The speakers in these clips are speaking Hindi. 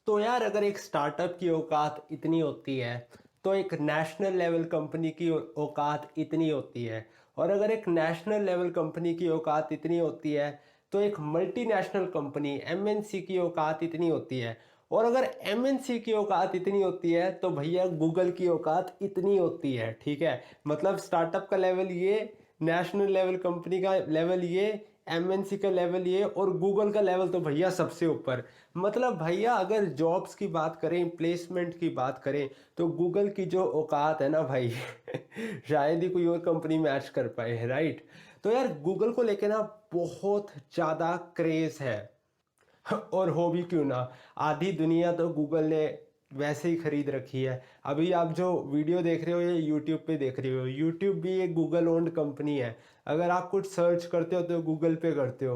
तो यार अगर एक स्टार्टअप की औकात इतनी होती है तो एक नेशनल लेवल कंपनी की औकात इतनी होती है। और अगर एक नेशनल लेवल कंपनी की औकात इतनी होती है तो एक मल्टीनेशनल कंपनी एमएनसी की औकात इतनी होती है। और अगर एमएनसी की औकात इतनी होती है तो भैया गूगल की औकात इतनी होती है। ठीक है, मतलब स्टार्टअप का लेवल ये, नेशनल लेवल कंपनी का लेवल ये, एमएनसी का लेवल ये, और गूगल का लेवल तो भैया सबसे ऊपर। मतलब भैया अगर जॉब्स की बात करें, प्लेसमेंट की बात करें, तो गूगल की जो औकात है ना भाई शायद ही कोई और कंपनी मैच कर पाए, राइट। तो यार गूगल को लेके ना बहुत ज़्यादा क्रेज है और हो भी क्यों ना, आधी दुनिया तो गूगल ने वैसे ही खरीद रखी है। अभी आप जो वीडियो देख रहे हो ये यूट्यूब पे देख रहे हो, यूट्यूब भी एक गूगल ओन्ड कंपनी है। अगर आप कुछ सर्च करते हो तो गूगल पे करते हो।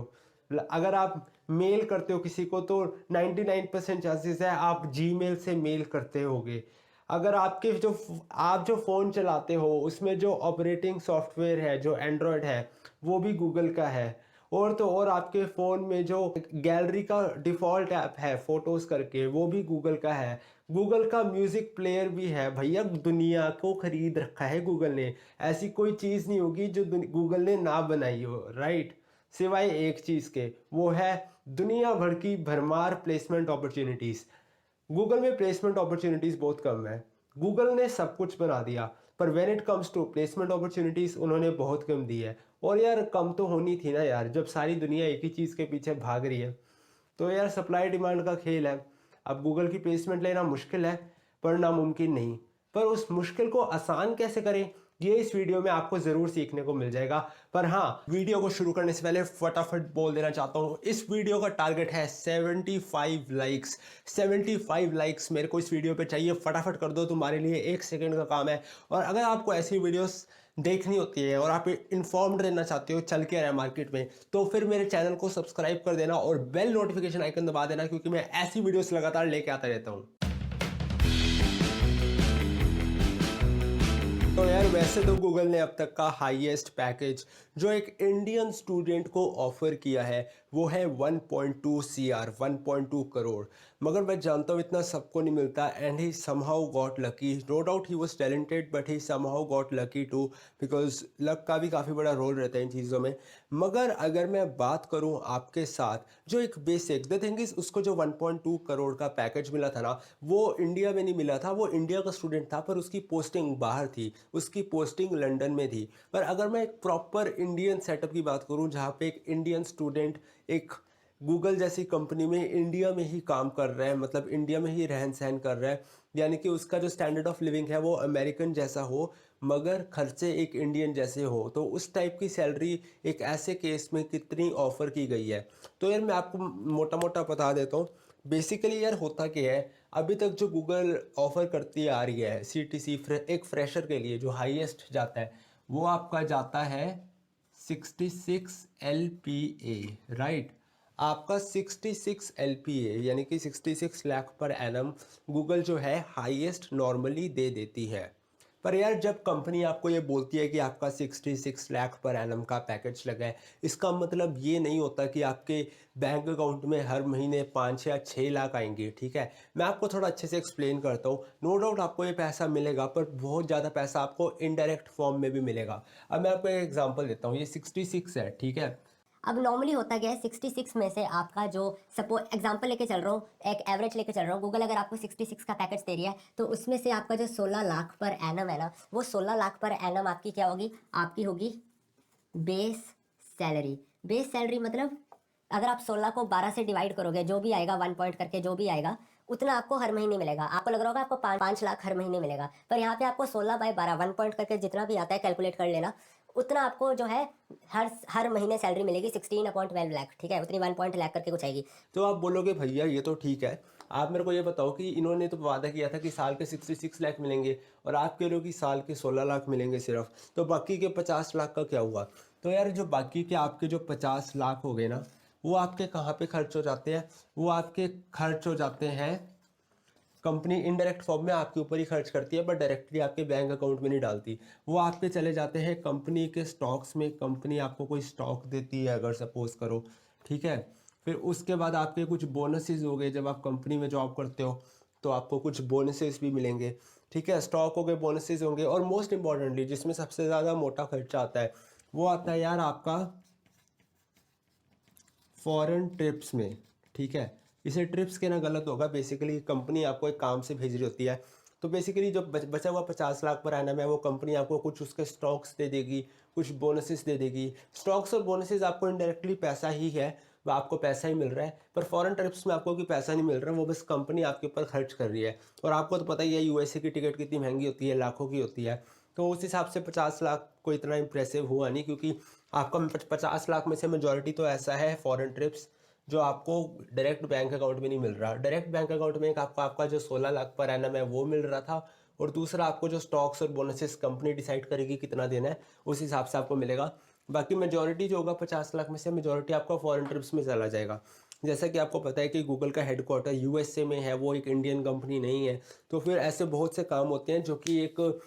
अगर आप मेल करते हो किसी को तो 99% चांसेस है आप जीमेल से मेल करते होगे। अगर आपके जो आप जो फ़ोन चलाते हो उसमें जो ऑपरेटिंग सॉफ्टवेयर है, जो एंड्रॉयड है, वो भी गूगल का है। और तो और आपके फ़ोन में जो गैलरी का डिफ़ॉल्ट ऐप है फ़ोटोज़ करके, वो भी गूगल का है। गूगल का म्यूज़िक प्लेयर भी है। भैया दुनिया को ख़रीद रखा है गूगल ने। ऐसी कोई चीज़ नहीं होगी जो गूगल ने ना बनाई हो, राइट। सिवाय एक चीज़ के, वो है दुनिया भर की भरमार प्लेसमेंट अपॉर्चुनिटीज़। गूगल में प्लेसमेंट अपॉर्चुनिटीज़ बहुत कम है। गूगल ने सब कुछ बना दिया, पर when it comes to placement opportunities उन्होंने बहुत कम दी है। और यार कम तो होनी थी ना यार, जब सारी दुनिया एक ही चीज़ के पीछे भाग रही है। तो यार सप्लाई डिमांड का खेल है। अब गूगल की प्लेसमेंट लेना मुश्किल है पर नामुमकिन नहीं। पर उस मुश्किल को आसान कैसे करें, ये इस वीडियो में आपको ज़रूर सीखने को मिल जाएगा। पर हाँ, वीडियो को शुरू करने से पहले फटाफट बोल देना चाहता हूँ, इस वीडियो का टारगेट है 75 लाइक्स। 75 लाइक्स मेरे को इस वीडियो पे चाहिए। फटाफट कर दो, तुम्हारे लिए 1 सेकंड का काम है। और अगर आपको ऐसी वीडियोस देखनी होती है और आप इन्फॉर्म्ड रहना चाहते हो चल क्या रहा है मार्केट में, तो फिर मेरे चैनल को सब्सक्राइब कर देना और बेल नोटिफिकेशन आइकन दबा देना, क्योंकि मैं ऐसी वीडियोस लगातार लेके आता रहता हूँ। तो यार वैसे तो गूगल ने अब तक का हाईएस्ट पैकेज जो एक इंडियन स्टूडेंट को ऑफर किया है वो है 1.2 CR, 1.2 करोड़। मगर मैं जानता हूँ इतना सबको नहीं मिलता, and he somehow got lucky. No doubt he was talented but he somehow got lucky too, because luck का भी काफ़ी बड़ा रोल रहता है इन चीज़ों में। मगर अगर मैं बात करूँ आपके साथ, जो एक बेसिक द थिंग इज, उसको जो 1.2 करोड़ का पैकेज मिला था ना, वो इंडिया में नहीं मिला था। वो इंडिया का स्टूडेंट था पर उसकी पोस्टिंग बाहर थी, उसकी पोस्टिंग लंदन में थी। पर अगर मैं एक प्रॉपर इंडियन सेटअप की बात करूं जहां पे एक इंडियन स्टूडेंट एक गूगल जैसी कंपनी में इंडिया में ही काम कर रहा है, मतलब इंडिया में ही रहन सहन कर रहा है, यानी कि उसका जो स्टैंडर्ड ऑफ लिविंग है वो अमेरिकन जैसा हो मगर खर्चे एक इंडियन जैसे हो, तो उस टाइप की सैलरी एक ऐसे केस में कितनी ऑफ़र की गई है। तो यार मैं आपको मोटा मोटा बता देता हूँ। बेसिकली यार होता क्या है, अभी तक जो गूगल ऑफ़र करती आ रही है CTC एक फ्रेशर के लिए जो हाईएस्ट जाता है वो आपका जाता है 66 LPA, राइट। आपका 66 LPA यानी कि 66 लाख पर एनम गूगल जो है हाईएस्ट नॉर्मली दे देती है। पर यार जब कंपनी आपको ये बोलती है कि आपका 66 लाख पर एनम का पैकेज लगा है, इसका मतलब ये नहीं होता कि आपके बैंक अकाउंट में हर महीने 5 या 6 लाख आएंगे। ठीक है, मैं आपको थोड़ा अच्छे से एक्सप्लेन करता हूँ। नो डाउट आपको ये पैसा मिलेगा पर बहुत ज़्यादा पैसा आपको इनडायरेक्ट फॉर्म में भी मिलेगा। अब मैं आपको एक एग्जांपल देता हूँ। ये 66 है, ठीक है। अब नॉर्मली होता क्या है, 66 में से आपका जो सपोज एग्जांपल लेके चल रहा हूँ, एक एवरेज लेके चल रहा हूँ, गूगल अगर आपको 66 का पैकेज दे रही है तो उसमें से आपका जो 16 लाख पर एनम है ना, वो 16 लाख पर एनम आपकी क्या होगी, आपकी होगी बेस सैलरी। बेस सैलरी मतलब अगर आप 16 को 12 से डिवाइड करोगे, जो भी आएगा 1 पॉइंट करके जो भी आएगा उतना आपको हर महीने मिलेगा। आपको लग रहा होगा आपको 5 लाख हर महीने मिलेगा, पर यहाँ पे आपको 16/12 1 पॉइंट करके जितना भी आता है कैलकुलेट कर लेना, उतना आपको जो है हर हर महीने सैलरी मिलेगी 16/12 लाख। ठीक है, उतनी 1 पॉइंट लाख करके कुछ आएगी। तो आप बोलोगे भैया ये तो ठीक है, आप मेरे को ये बताओ कि इन्होंने तो वादा किया था कि साल के 66 लाख मिलेंगे और आप कह रहे हो कि साल के 16 लाख मिलेंगे सिर्फ, तो बाकी के 50 लाख का क्या हुआ। तो यार जो बाकी के आपके जो 50 लाख हो गए ना, वो आपके कहाँ पे खर्च हो जाते हैं, वो आपके खर्च हो जाते हैं, कंपनी इनडायरेक्ट फॉर्म में आपके ऊपर ही खर्च करती है बट डायरेक्टली आपके बैंक अकाउंट में नहीं डालती। वो आपके चले जाते हैं कंपनी के स्टॉक्स में। कंपनी आपको कोई स्टॉक देती है अगर सपोज करो, ठीक है, फिर उसके बाद आपके कुछ बोनसेस हो गए, जब आप कंपनी में जॉब करते हो तो आपको कुछ बोनसेस भी मिलेंगे, ठीक है, स्टॉक हो गए, बोनसेस होंगे। और मोस्ट इंपॉर्टेंटली जिसमें सबसे ज़्यादा मोटा खर्चा आता है वो आता है यार आपका फॉरेन ट्रिप्स में, ठीक है। इसे ट्रिप्स कहना गलत होगा, बेसिकली कंपनी आपको एक काम से भेज रही होती है, तो बेसिकली जो बचा हुआ 50 लाख पर आना है वो कंपनी आपको कुछ उसके स्टॉक्स दे देगी, कुछ बोनसेस दे देगी। स्टॉक्स और बोनसेस आपको इनडायरेक्टली पैसा ही है, वो आपको पैसा ही मिल रहा है, पर फॉरेन ट्रिप्स में आपको कोई पैसा नहीं मिल रहा, वो बस कंपनी आपके ऊपर खर्च कर रही है। और आपको तो पता ही है यूएसए की टिकट कितनी महंगी होती है, लाखों की होती है। तो उस हिसाब से 50 लाख को इतना इंप्रेसिव हुआ नहीं, क्योंकि आपका 50 लाख में से मेजॉरिटी तो ऐसा है फॉरेन ट्रिप्स जो आपको डायरेक्ट बैंक अकाउंट में नहीं मिल रहा। डायरेक्ट बैंक अकाउंट में एक आपको आपका जो 16 लाख पर एनम है वो मिल रहा था, और दूसरा आपको जो स्टॉक्स और बोनसेस कंपनी डिसाइड करेगी कितना देना है उस हिसाब से आपको मिलेगा। बाकी मेजॉरिटी जो होगा 50 लाख में से मेजॉरिटी आपका फॉरेन ट्रिप्स में चला जाएगा। जैसा कि आपको पता है कि गूगल का हेडक्वार्टर यूएसए में है, वो एक इंडियन कंपनी नहीं है। तो फिर ऐसे बहुत से काम होते हैं जो कि एक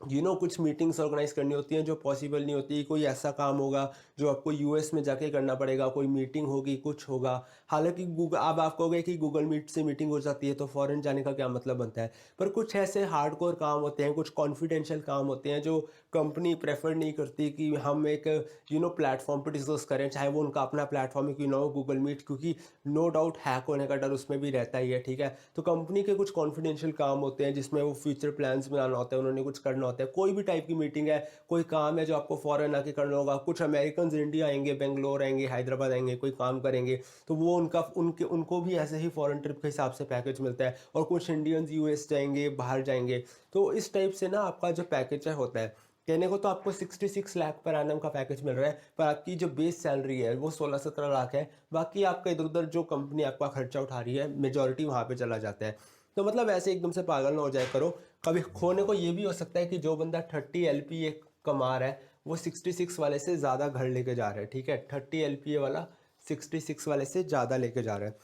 कुछ मीटिंग्स ऑर्गेनाइज करनी होती हैं जो पॉसिबल नहीं होती। कोई ऐसा काम होगा जो आपको यूएस में जाके करना पड़ेगा, कोई मीटिंग होगी, कुछ होगा। हालांकि गूगल, अब आप कहोगे कि गूगल मीट से मीटिंग हो जाती है तो फॉरेन जाने का क्या मतलब बनता है, पर कुछ ऐसे हार्डकोर काम होते हैं, कुछ कॉन्फिडेंशियल काम होते हैं जो कंपनी प्रेफर नहीं करती कि हम एक प्लेटफॉर्म पर डिस्कस करें, चाहे वो उनका अपना प्लेटफॉर्म है क्यों ना हो गूगल मीट, क्योंकि नो डाउट हैक होने का डर उसमें भी रहता ही है, ठीक है। तो कंपनी के कुछ कॉन्फिडेंशियल काम होते हैं जिसमें वो फ्यूचर प्लान्स बनाना होता है, उन्होंने कुछ करना होता है। कोई भी टाइप की मीटिंग है, कोई काम है जो आपको फॉरेन आके करना होगा, कुछ अमेरिकन इंडिया आएंगे, बेंगलोर आएंगे, हैदराबाद आएंगे, कोई काम करेंगे, तो वो उनको भी ऐसे ही फॉरेन ट्रिप के हिसाब से पैकेज मिलता है। और कुछ इंडियंस यूएस जाएंगे, बाहर जाएंगे, तो इस टाइप से ना आपका जो पैकेज है होता है। कहने को तो आपको 66 लाख पर एनम का पैकेज मिल रहा है, पर आपकी जो बेस सैलरी है वो 16-17 लाख है। बाकी आपका इधर उधर जो कंपनी आपका खर्चा उठा रही है मेजॉरिटी वहाँ पे चला जाता है। तो मतलब ऐसे एकदम से पागल ना हो जाए करो। कभी खोने को ये भी हो सकता है कि जो बंदा 30 LPA कमा रहा है वो 66 वाले से ज़्यादा घर लेके जा रहा है, ठीक है। 30 LPA वाला 66 वाले से ज़्यादा लेके जा रहा है,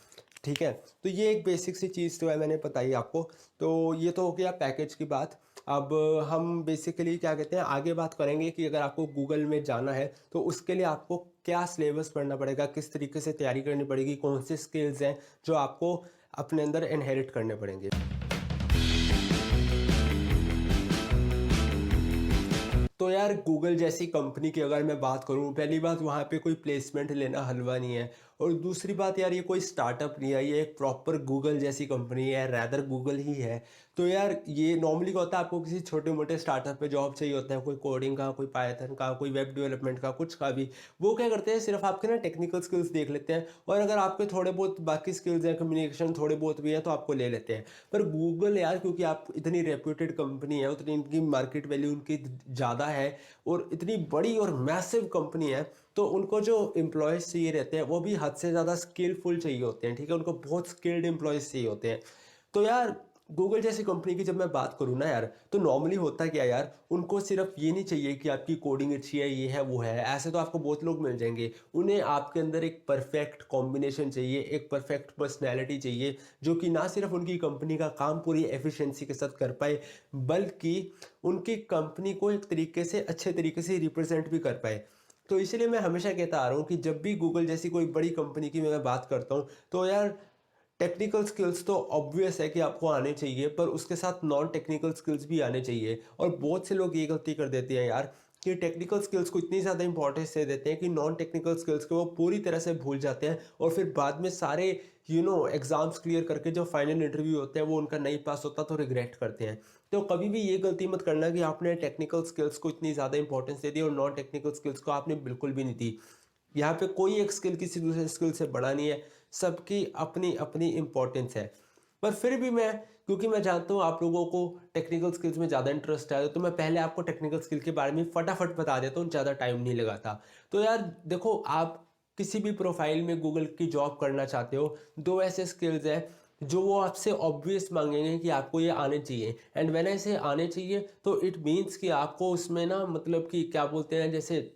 ठीक है। तो ये एक बेसिक सी चीज़ तो है, मैंने बताई आपको। तो ये तो हो गया पैकेज की बात। अब हम बेसिकली क्या कहते हैं, आगे बात करेंगे कि अगर आपको गूगल में जाना है तो उसके लिए आपको क्या सिलेबस पढ़ना पड़ेगा, किस तरीके से तैयारी करनी पड़ेगी, कौन से स्किल्स हैं जो आपको अपने अंदर इनहेरिट करने पड़ेंगे। तो यार गूगल जैसी कंपनी की अगर मैं बात करूं, पहली बात वहाँ पे कोई प्लेसमेंट लेना हलवा नहीं है, और दूसरी बात यार ये कोई स्टार्टअप नहीं है, ये एक प्रॉपर गूगल जैसी कंपनी है, रैदर गूगल ही है। तो यार ये नॉर्मली क्या होता है, आपको किसी छोटे मोटे स्टार्टअप पे जॉब चाहिए होता है, कोई कोडिंग का, कोई पाइथन का, कोई वेब डेवलपमेंट का, कुछ का भी। वो क्या करते हैं, सिर्फ आपके ना टेक्निकल स्किल्स देख लेते हैं, और अगर आपके थोड़े बहुत बाकी स्किल्स हैं, कम्युनिकेशन थोड़े बहुत भी है, तो आपको ले लेते हैं। पर गूगल यार, क्योंकि आप इतनी रेप्यूटेड कंपनी है, उतनी इनकी मार्केट वैल्यू उनकी ज़्यादा है, और इतनी बड़ी और मैसिव कंपनी है, तो उनको जो एम्प्लॉयज़ चाहिए रहते हैं वो भी हद से ज़्यादा स्किलफुल चाहिए होते हैं, ठीक है। उनको बहुत स्किल्ड एम्प्लॉयज़ चाहिए होते हैं। तो यार गूगल जैसी कंपनी की जब मैं बात करूँ ना यार, तो नॉर्मली होता क्या यार, उनको सिर्फ ये नहीं चाहिए कि आपकी कोडिंग अच्छी है, ये है, वो है, ऐसे तो आपको बहुत लोग मिल जाएंगे। उन्हें आपके अंदर एक परफेक्ट कॉम्बिनेशन चाहिए, एक परफेक्ट पर्सनैलिटी चाहिए, जो कि ना सिर्फ उनकी कंपनी का काम पूरी एफिशिएंसी के साथ कर पाए, बल्कि उनकी कंपनी को एक तरीके से अच्छे तरीके से रिप्रेजेंट भी कर पाए। तो इसलिए मैं हमेशा कहता आ रहा हूँ कि जब भी गूगल जैसी कोई बड़ी कंपनी की मैं बात करता हूँ, तो यार टेक्निकल स्किल्स तो ऑब्वियस है कि आपको आने चाहिए, पर उसके साथ नॉन टेक्निकल स्किल्स भी आने चाहिए। और बहुत से लोग ये गलती कर देते हैं यार कि टेक्निकल स्किल्स को इतनी ज़्यादा इंपॉर्टेंस दे देते हैं कि नॉन टेक्निकल स्किल्स को वो पूरी तरह से भूल जाते हैं, और फिर बाद में सारे एग्ज़ाम्स क्लियर करके जो फाइनल इंटरव्यू होते हैं वो उनका नहीं पास होता तो रिग्रेट करते हैं। तो कभी भी ये गलती मत करना कि आपने टेक्निकल स्किल्स को इतनी ज़्यादा इंपॉर्टेंस दे दी और नॉन टेक्निकल स्किल्स को आपने बिल्कुल भी नहीं दी। यहाँ पे कोई एक स्किल किसी दूसरे स्किल से बड़ा नहीं है, सबकी अपनी अपनी इम्पोर्टेंस है। पर फिर भी मैं, क्योंकि मैं जानता हूँ आप लोगों को टेक्निकल स्किल्स में ज़्यादा इंटरेस्ट है, तो मैं पहले आपको टेक्निकल स्किल के बारे में फटाफट बता देता हूँ, ज़्यादा टाइम नहीं लगाता। तो यार देखो, आप किसी भी प्रोफाइल में गूगल की जॉब करना चाहते हो, दो ऐसे स्किल्स हैं जो वो आपसे ऑब्वियस मांगेंगे कि आपको ये आने चाहिए। एंड व्हेन ऐसे आने चाहिए तो इट मीन्स कि आपको उसमें ना, मतलब कि क्या बोलते हैं, जैसे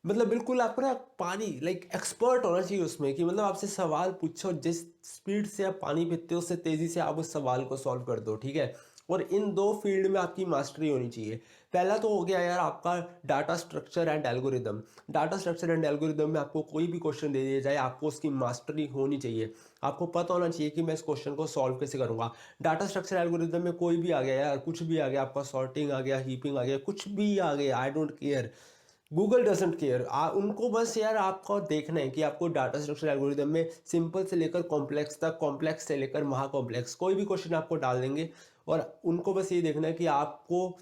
मतलब बिल्कुल आपको ना पानी लाइक एक्सपर्ट होना चाहिए उसमें, कि मतलब आपसे सवाल पूछो, जिस स्पीड से आप पानी पीते हो उससे तेज़ी से आप उस सवाल को सॉल्व कर दो, ठीक है। और इन दो फील्ड में आपकी मास्टरी होनी चाहिए। पहला तो हो गया यार आपका data structure and algorithm. Data structure and algorithm में आपको कोई भी क्वेश्चन दे दिया जाए, आपको उसकी मास्टरी होनी चाहिए। आपको पता होना चाहिए कि मैं इस क्वेश्चन को सॉल्व कैसे करूँगा। डाटा स्ट्रक्चर एल्गोरिदम में कोई भी आ गया यार, कुछ भी आ गया, आपका सॉर्टिंग आ गया, हीपिंग आ गया, कुछ भी आ गया, I don't care. Google doesn't care. उनको बस यार आपको देखना है कि आपको डाटा स्ट्रक्चर एल्गोरिदम में सिंपल से लेकर कॉम्प्लेक्स तक, कॉम्प्लेक्स से लेकर महा कॉम्प्लेक्स कोई भी क्वेश्चन आपको डाल देंगे, और उनको बस ये देखना है कि आपको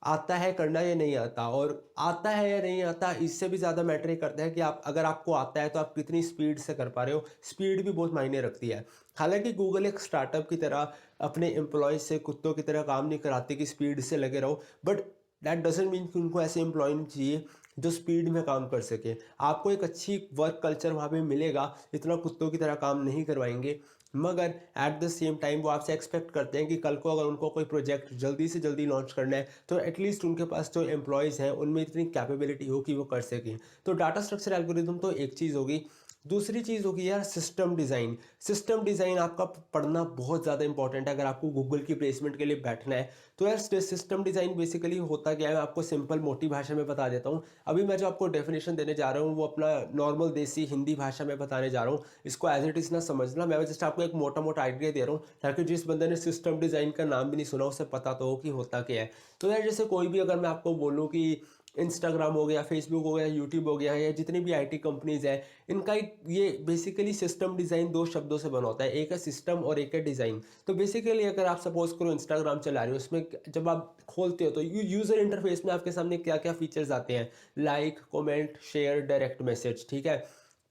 आता है करना या नहीं आता। और आता है या नहीं आता, इससे भी ज़्यादा मैटर ये करता है कि आप, अगर आपको आता है तो आप कितनी स्पीड से कर पा रहे हो। स्पीड भी बहुत मायने रखती है। हालांकि गूगल एक स्टार्टअप की तरह अपने एम्प्लॉयज़ से कुत्तों की तरह काम नहीं कराते कि स्पीड से लगे रहो, बट दैट डजेंट मीन कि उनको ऐसे एम्प्लॉय नहीं चाहिए जो स्पीड में काम कर सके। आपको एक अच्छी वर्क कल्चर वहाँ पे मिलेगा, इतना कुत्तों की तरह काम नहीं करवाएंगे, मगर एट द सेम टाइम वो आपसे एक्सपेक्ट करते हैं कि कल को अगर उनको कोई प्रोजेक्ट जल्दी से जल्दी लॉन्च करना है तो एटलीस्ट उनके पास जो एम्प्लॉयज़ हैं उनमें इतनी कैपेबिलिटी हो कि वो कर सकें। तो डाटा स्ट्रक्चर एल्गोरिदम तो एक चीज़ होगी। दूसरी चीज़ होगी यार सिस्टम डिज़ाइन। सिस्टम डिज़ाइन आपका पढ़ना बहुत ज़्यादा इंपॉर्टेंट है अगर आपको गूगल की प्लेसमेंट के लिए बैठना है। तो यार सिस्टम डिज़ाइन बेसिकली होता क्या है, मैं आपको सिंपल मोटी भाषा में बता देता हूँ। अभी मैं जो आपको डेफिनेशन देने जा रहा हूँ वो अपना नॉर्मल देसी हिंदी भाषा में बताने जा रहा हूँ। इसको एज इट इज़ ना समझना, मैं जस्ट आपको एक मोटा मोटा आइडिया दे रहा हूँ ताकि जिस बंदे ने सिस्टम डिज़ाइन का नाम भी नहीं सुना उसे पता तो हो कि होता क्या है। तो यार जैसे कोई भी, अगर मैं आपको बोलूँ कि इंस्टाग्राम हो गया, फेसबुक हो गया, यूट्यूब हो गया, या जितनी भी आईटी कंपनीज हैं, इनका ये बेसिकली सिस्टम डिज़ाइन दो शब्दों से बना होता है, एक है सिस्टम और एक है डिज़ाइन। तो बेसिकली अगर आप सपोज करो इंस्टाग्राम चला रहे हो, उसमें जब आप खोलते हो तो यूज़र इंटरफेस में आपके सामने क्या क्या फीचर्स आते हैं, like, comment, share, direct message, ठीक है।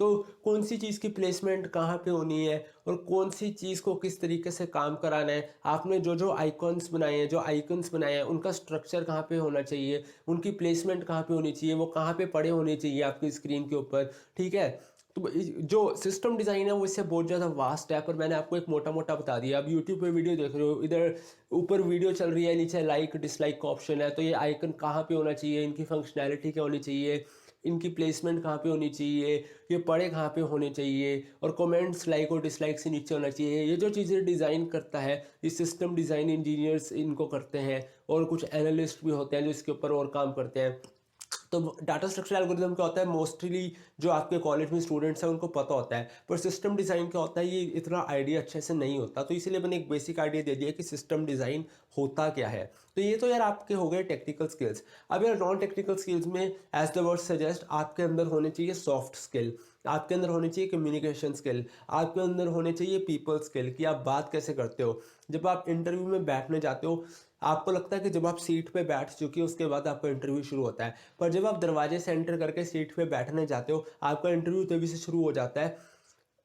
तो कौन सी चीज़ की प्लेसमेंट कहाँ पे होनी है और कौन सी चीज़ को किस तरीके से काम कराना है, आपने जो जो आइकॉन्स बनाए हैं, जो आइकन्स बनाए हैं, उनका स्ट्रक्चर कहाँ पे होना चाहिए, उनकी प्लेसमेंट कहाँ पे होनी चाहिए, वो कहाँ पे पड़े होने चाहिए आपकी स्क्रीन के ऊपर, ठीक है। तो जो सिस्टम डिज़ाइन है वो इससे बहुत ज़्यादा वास्ट है, पर मैंने आपको एक मोटा मोटा बता दिया। अब यूट्यूब पे वीडियो देख रहे हो, इधर ऊपर वीडियो चल रही है, नीचे लाइक डिसलाइक का ऑप्शन है, तो ये आइकन कहाँ पे होना चाहिए, इनकी फंक्शनैलिटी क्या होनी चाहिए, इनकी प्लेसमेंट कहाँ पे होनी चाहिए, ये पड़े कहाँ पे होने चाहिए, और कमेंट्स लाइक और डिसलाइक से नीचे होना चाहिए। ये जो चीज़ें डिज़ाइन करता है, ये सिस्टम डिज़ाइन इंजीनियर्स इनको करते हैं, और कुछ एनालिस्ट भी होते हैं जो इसके ऊपर और काम करते हैं। तो डाटा स्ट्रक्चर एल्गोरिदम क्या होता है, मोस्टली जो आपके कॉलेज में स्टूडेंट्स हैं उनको पता होता है, पर सिस्टम डिज़ाइन क्या होता है ये इतना आइडिया अच्छे से नहीं होता। तो इसीलिए मैंने एक बेसिक आइडिया दे दिया कि सिस्टम डिज़ाइन होता क्या है। तो ये तो यार आपके हो गए टेक्निकल स्किल्स। अब यार नॉन टेक्निकल स्किल्स में एज द वर्ड सजेस्ट आपके अंदर होने चाहिए सॉफ्ट स्किल, आपके अंदर होनी चाहिए कम्युनिकेशन स्किल, आपके अंदर होने चाहिए पीपल स्किल, कि आप बात कैसे करते हो। जब आप इंटरव्यू में बैठने जाते हो, आपको लगता है कि जब आप सीट पे बैठ चुके हो उसके बाद आपका इंटरव्यू शुरू होता है, पर जब आप दरवाजे से एंटर करके सीट पे बैठने जाते हो आपका इंटरव्यू तभी से शुरू हो जाता है।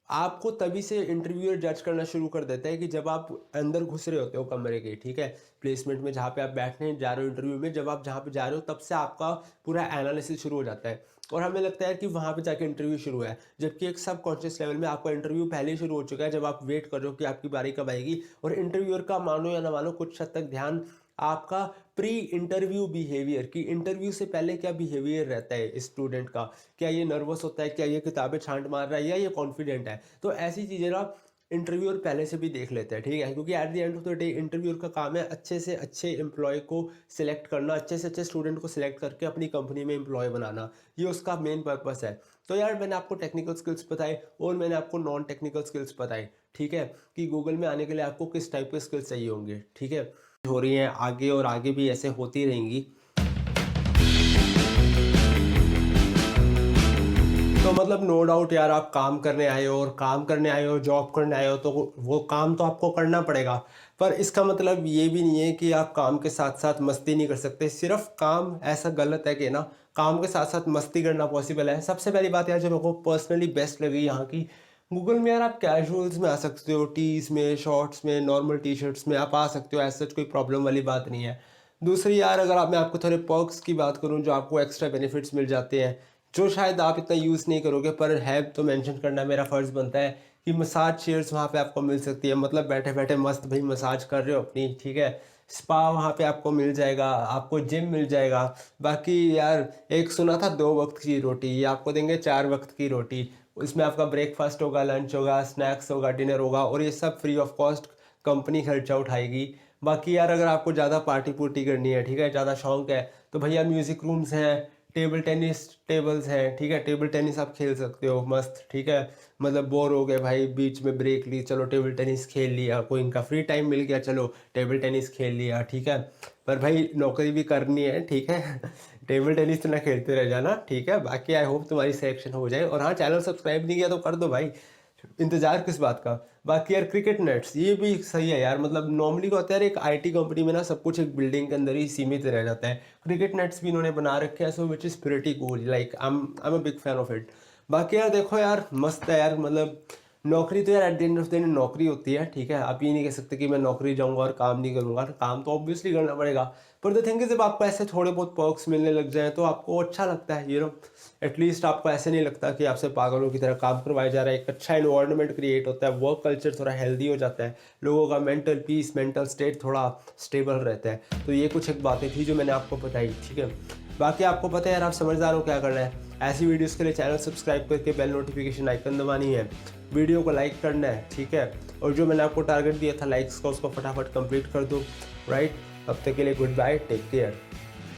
आपको तभी से इंटरव्यूअर जज करना शुरू कर देता है कि जब आप अंदर घुस रहे होते हो कमरे के, ठीक है, प्लेसमेंट में जहाँ पे आप बैठने जा रहे हो इंटरव्यू में, जब आप जहाँ पे जा रहे हो तब से आपका पूरा एनालिसिस शुरू हो जाता है, और हमें लगता है कि वहाँ पे जाके इंटरव्यू शुरू है, जबकि एक सब कॉन्शियस लेवल में आपका इंटरव्यू पहले ही शुरू हो चुका है। जब आप वेट कर रहे हो कि आपकी बारी कब आएगी, और इंटरव्यूअर का मानो या ना मानो कुछ हद तक ध्यान आपका प्री इंटरव्यू बिहेवियर, कि इंटरव्यू से पहले क्या बिहेवियर रहता है स्टूडेंट का, क्या ये नर्वस होता है, क्या ये किताबें छांट मार रहा है, या ये कॉन्फिडेंट है। तो ऐसी चीज़ें ना इंटरव्यूअर पहले से भी देख लेते हैं, ठीक है, क्योंकि at the end of the day interviewer का काम है अच्छे से अच्छे एम्प्लॉय को सिलेक्ट करना, अच्छे से अच्छे स्टूडेंट को सिलेक्ट करके अपनी कंपनी में एम्प्लॉय बनाना, ये उसका मेन पर्पस है। तो यार मैंने आपको टेक्निकल स्किल्स बताए और मैंने आपको नॉन टेक्निकल स्किल्स बताए, ठीक है, कि गूगल में आने के लिए आपको किस टाइप के स्किल्स चाहिए होंगे, ठीक है। हो रही हैं आगे और आगे भी ऐसे होती रहेंगी। तो मतलब नो डाउट यार आप काम करने आए हो, और काम करने आए हो, जॉब करने आए हो, तो वो काम तो आपको करना पड़ेगा, पर इसका मतलब ये भी नहीं है कि आप काम के साथ साथ मस्ती नहीं कर सकते। सिर्फ काम ऐसा गलत है कि ना काम के साथ साथ मस्ती करना पॉसिबल है। सबसे पहली बात यार जो मेरे को पर्सनली बेस्ट लगी यहाँ की, गूगल में यार आप कैजुअल्स में आ सकते हो, टीज़ में, शॉर्ट्स में, नॉर्मल टी शर्ट्स में आप आ सकते हो, ऐसा कोई प्रॉब्लम वाली बात नहीं है। दूसरी यार अगर मैं आपको थोड़े पर्क्स की बात करूँ जो आपको एक्स्ट्रा बेनिफिट्स मिल जाते हैं, जो शायद आप इतना यूज़ नहीं करोगे, पर है तो मेंशन करना मेरा फ़र्ज़ बनता है, कि मसाज चेयर्स वहाँ पे आपको मिल सकती है। मतलब बैठे बैठे मस्त भाई मसाज कर रहे हो अपनी, ठीक है, स्पा वहाँ पे आपको मिल जाएगा, आपको जिम मिल जाएगा। बाकी यार एक सुना था 2 वक्त की रोटी, ये आपको देंगे 4 वक्त की रोटी। इसमें आपका ब्रेकफास्ट होगा, लंच होगा, स्नैक्स होगा, डिनर होगा, और ये सब फ्री ऑफ कॉस्ट कंपनी खर्चा उठाएगी। बाकी यार अगर आपको ज़्यादा पार्टी पुर्टी करनी है, ठीक है, ज़्यादा शौक है, तो भैया म्यूज़िक रूम्स हैं, टेबल टेनिस टेबल्स हैं, ठीक है, टेबल टेनिस आप खेल सकते हो मस्त, ठीक है। मतलब बोर हो गए भाई, बीच में ब्रेक ली, चलो टेबल टेनिस खेल लिया, कोई इनका फ्री टाइम मिल गया, चलो टेबल टेनिस खेल लिया, ठीक है। पर भाई नौकरी भी करनी है, ठीक है। टेबल टेनिस तो ना खेलते रह जाना, ठीक है। बाकी आई होप तुम्हारी सिलेक्शन हो जाए। और हाँ, चैनल सब्सक्राइब नहीं किया तो कर दो भाई, इंतजार किस बात का। बाकी यार क्रिकेट नेट्स ये भी सही है यार, मतलब नॉर्मली क्या होता है यार, एक आईटी कंपनी में ना सब कुछ एक बिल्डिंग के अंदर ही सीमित रह जाता है। क्रिकेट नेट्स भी इन्होंने बना रखे हैं, so which is pretty cool, like I am a big fan of it. बाकी यार देखो यार, मस्त है यार, मतलब नौकरी तो यार at the end of the day नौकरी होती है, ठीक है। आप ये नहीं कह सकते कि मैं नौकरी जाऊंगा और काम नहीं करूंगा, काम तो ऑब्वियसली करना पड़ेगा। पर द थिंग इज, जब आपको ऐसे थोड़े बहुत पर्क्स मिलने लग जाए तो आपको अच्छा लगता है, यू नो। एटलीस्ट आपको ऐसे नहीं लगता कि आपसे पागलों की तरह काम करवाया जा रहा है। एक अच्छा इन्वायरमेंट क्रिएट होता है, वर्क कल्चर थोड़ा हेल्दी हो जाता है, लोगों का मेंटल पीस, मेंटल स्टेट थोड़ा स्टेबल रहता है। तो ये कुछ एक बातें थी जो मैंने आपको बताई, ठीक है। बाकी आपको पता है यार, आप समझदार हो क्या करना है। ऐसी वीडियोस के लिए चैनल सब्सक्राइब करके बेल नोटिफिकेशन आइकन दबानी है, वीडियो को लाइक करना है, ठीक है। और जो मैंने आपको टारगेट दिया था लाइक्स का, उसको फटाफट कंप्लीट कर दो, राइट। अब तक के लिए गुड बाय, टेक केयर।